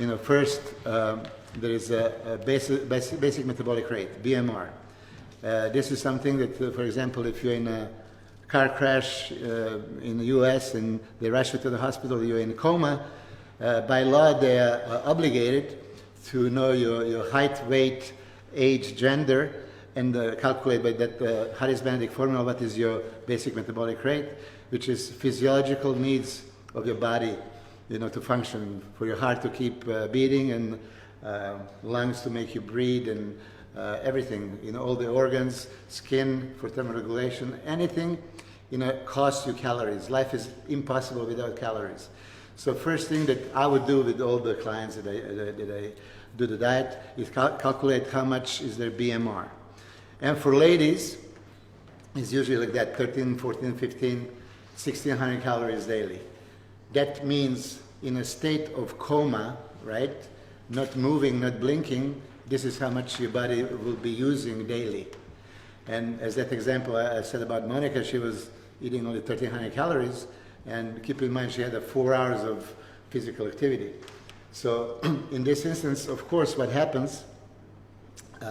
First, there is a basic metabolic rate, BMR. This is something that, for example, if you're in a car crash in the US and they rush you to the hospital, you're in a coma, by law they are obligated to know your height, weight, age, gender, and calculate by that Harris-Benedict formula what is your basic metabolic rate, which is physiological needs of your body, to function, for your heart to keep beating, and lungs to make you breathe, and everything, all the organs, skin for thermoregulation, anything, costs you calories. Life is impossible without calories. So first thing that I would do with all the clients that I do the diet is calculate how much is their BMR. And for ladies, it's usually like that, 13, 14, 15, 1600 calories daily. That means in a state of coma, right? Not moving, not blinking, this is how much your body will be using daily. And as that example I said about Monica, she was eating only 1300 calories, and keep in mind she had 4 hours of physical activity. So in this instance, of course, what happens,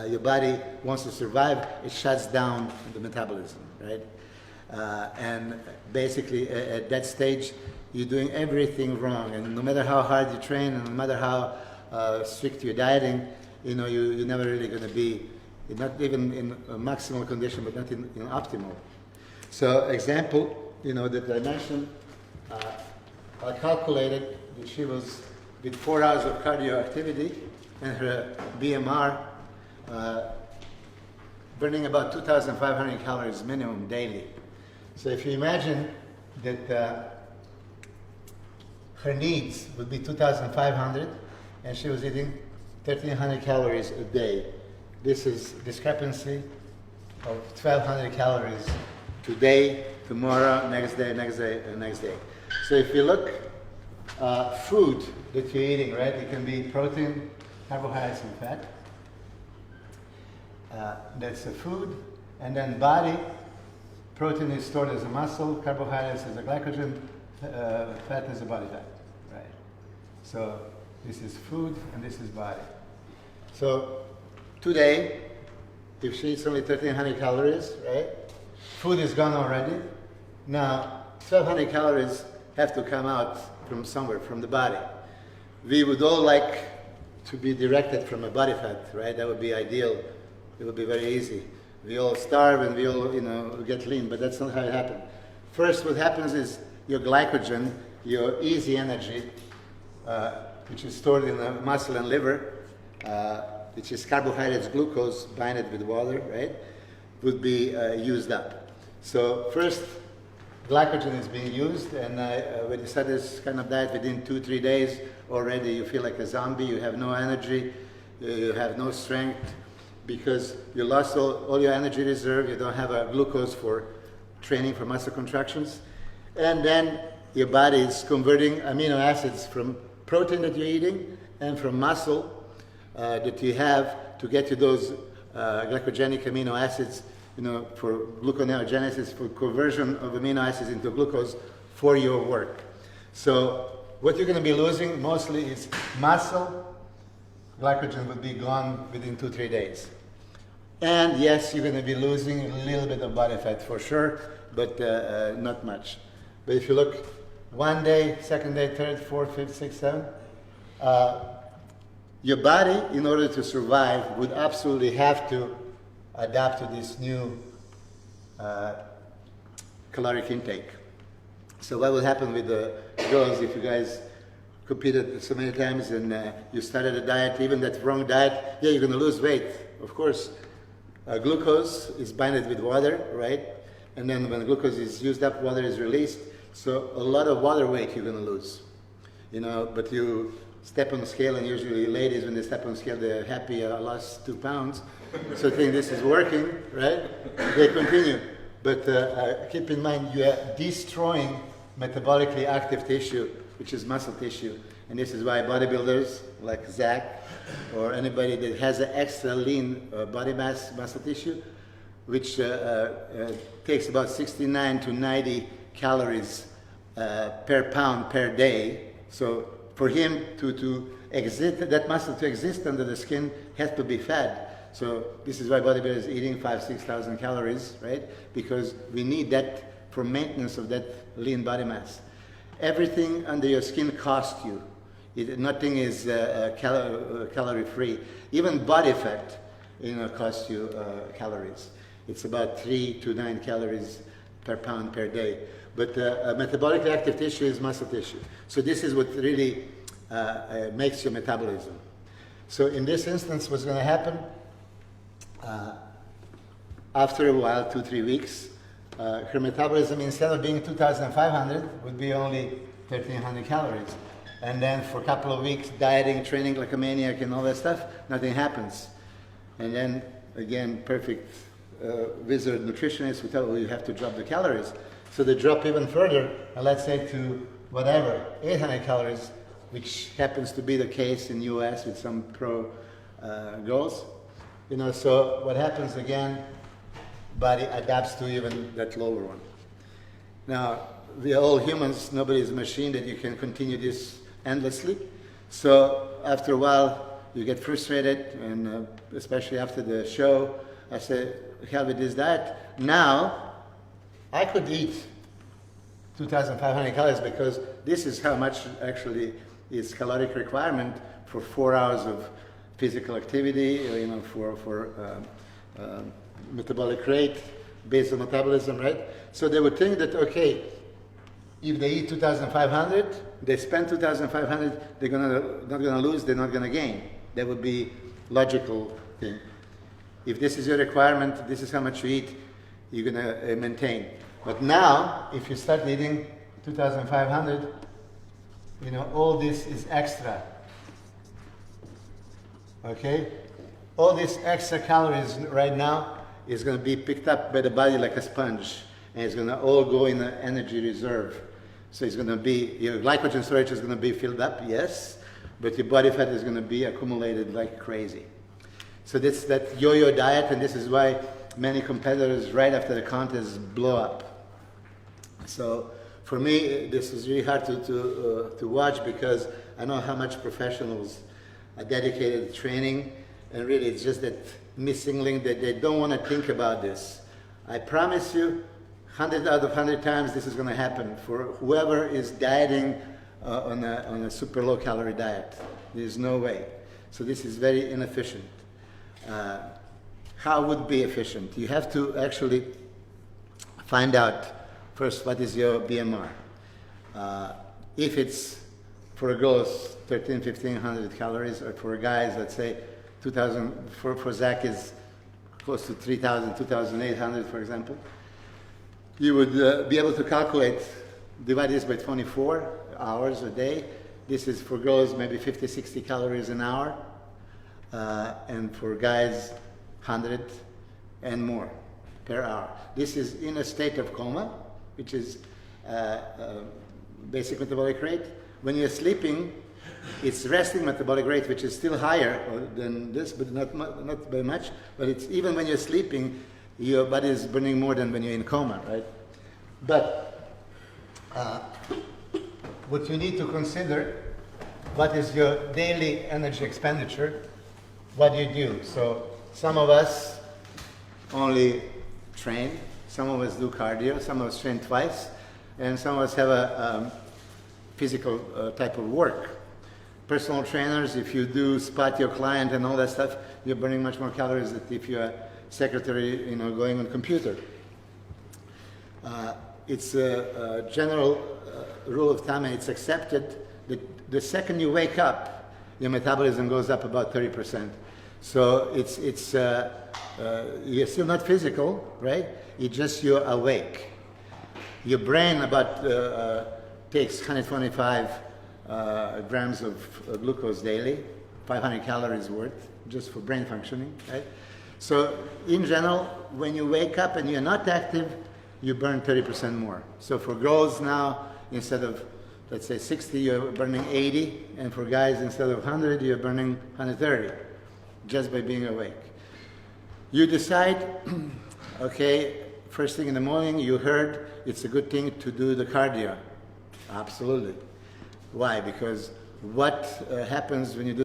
your body wants to survive, it shuts down the metabolism, right? And basically at that stage, you're doing everything wrong. And no matter how hard you train, and no matter how strict you're dieting, you're never really going to be, not even in a maximal condition, but not in optimal. So example, that I mentioned, I calculated that she was with 4 hours of cardio activity and her BMR burning about 2,500 calories minimum daily. So if you imagine that her needs would be 2,500 and she was eating 1,300 calories a day, this is discrepancy of 1,200 calories today, tomorrow, next day, and next day. So if you look, food that you're eating, right? It can be protein, carbohydrates, and fat. That's the food. And then body, protein is stored as a muscle, carbohydrates as a glycogen, fat is a body fat, right? So this is food and this is body. So today, if she eats only 1,300 calories, right? Food is gone already. Now, 1,200 calories have to come out from somewhere, from the body. We would all like to be directed from a body fat, right? That would be ideal. It would be very easy. We all starve and we all, get lean, but that's not how it happens. First, what happens is your glycogen, your easy energy, which is stored in the muscle and liver, which is carbohydrates, glucose, binded with water, right, would be used up. So first, glycogen is being used, and when you start this kind of diet, within 2-3 days already you feel like a zombie, you have no energy, you have no strength, because you lost all your energy reserve, you don't have a glucose for training for muscle contractions, and then your body is converting amino acids from protein that you're eating and from muscle that you have to get you those glycogenic amino acids, for gluconeogenesis, for conversion of amino acids into glucose for your work. So what you're going to be losing mostly is muscle. Glycogen would be gone within 2-3 days. And yes, you're going to be losing a little bit of body fat for sure, but not much. But if you look 1 day, 2nd day, 3rd, 4th, 5th, 6th, 7th, your body, in order to survive, would absolutely have to adapt to this new caloric intake. So what will happen with the girls if you guys competed so many times and you started a diet, even that wrong diet, yeah, you're going to lose weight, of course. Glucose is binded with water, right? And then when glucose is used up, water is released. So a lot of water weight you're going to lose. But you step on the scale, and usually ladies, when they step on the scale, they're happy, I lost 2 pounds. So think this is working, right? They continue. But keep in mind, you are destroying metabolically active tissue, which is muscle tissue. And this is why bodybuilders like Zack, or anybody that has an extra lean body mass, muscle tissue, which takes about 69 to 90 calories per pound per day. So for him to that muscle to exist under the skin has to be fed. So this is why bodybuilders eating 5,000-6,000 calories, right? Because we need that for maintenance of that lean body mass. Everything under your skin costs you. Nothing is calorie free. Even body fat, costs you calories. It's about 3 to 9 calories per pound per day. But metabolically active tissue is muscle tissue. So this is what really makes your metabolism. So in this instance, what's going to happen? After a while, 2-3 weeks, her metabolism, instead of being 2,500, would be only 1,300 calories. And then for a couple of weeks, dieting, training like a maniac and all that stuff, nothing happens. And then, again, perfect wizard nutritionist would tell you, you have to drop the calories. So they drop even further, and let's say to whatever, 800 calories, which happens to be the case in US with some pro girls. So what happens again, body adapts to even that lower one. Now, we are all humans, nobody is a machine that you can continue this endlessly. So after a while, you get frustrated, and especially after the show, I say, hell with this diet. Now, I could eat 2,500 calories because this is how much actually is caloric requirement for 4 hours of physical activity, for metabolic rate, based on metabolism, right? So they would think that, okay, if they eat 2,500, they spend 2,500, they're not gonna lose, they're not gonna gain. That would be logical thing. If this is your requirement, this is how much you eat, you're gonna maintain. But now, if you start eating 2,500, all this is extra. Okay? All these extra calories right now is going to be picked up by the body like a sponge, and it's going to all go in the energy reserve. So it's going to be, your glycogen storage is going to be filled up, yes, but your body fat is going to be accumulated like crazy. So that's that yo-yo diet, and this is why many competitors right after the contest blow up. So for me, this is really hard to watch, because I know how much professionals are dedicated to training, and really it's just that missing link that they don't want to think about this. I promise you, 100 out of 100 times this is going to happen for whoever is dieting on a super low calorie diet. There's no way. So this is very inefficient. How would be efficient? You have to actually find out first what is your BMR. If it's for a girl, 1,500 calories, or for guys, let's say 2,000. For Zach is close to 3,000, 2,800, for example. You would be able to calculate, divide this by 24 hours a day. This is for girls maybe 50, 60 calories an hour, and for guys 100 and more per hour. This is in a state of coma, which is basic metabolic rate. When you're sleeping, it's resting metabolic rate, which is still higher than this, but not very much. But it's even when you're sleeping, your body is burning more than when you're in coma, right? But what you need to consider, what is your daily energy expenditure? What do you do? So some of us only train, some of us do cardio, some of us train twice, and some of us have a physical type of work. Personal trainers, if you do spot your client and all that stuff, you're burning much more calories than if you're a secretary, going on computer. It's a general rule of thumb, and it's accepted that the second you wake up, your metabolism goes up about 30%. So you're still not physical, right? It's just you're awake. Your brain takes 125 grams of glucose daily, 500 calories worth, just for brain functioning, right? So in general, when you wake up and you're not active, you burn 30% more. So for girls now, instead of, let's say 60, you're burning 80, and for guys, instead of 100, you're burning 130, just by being awake. You decide, okay, first thing in the morning, you heard it's a good thing to do the cardio. Absolutely. Why? Because what happens when you do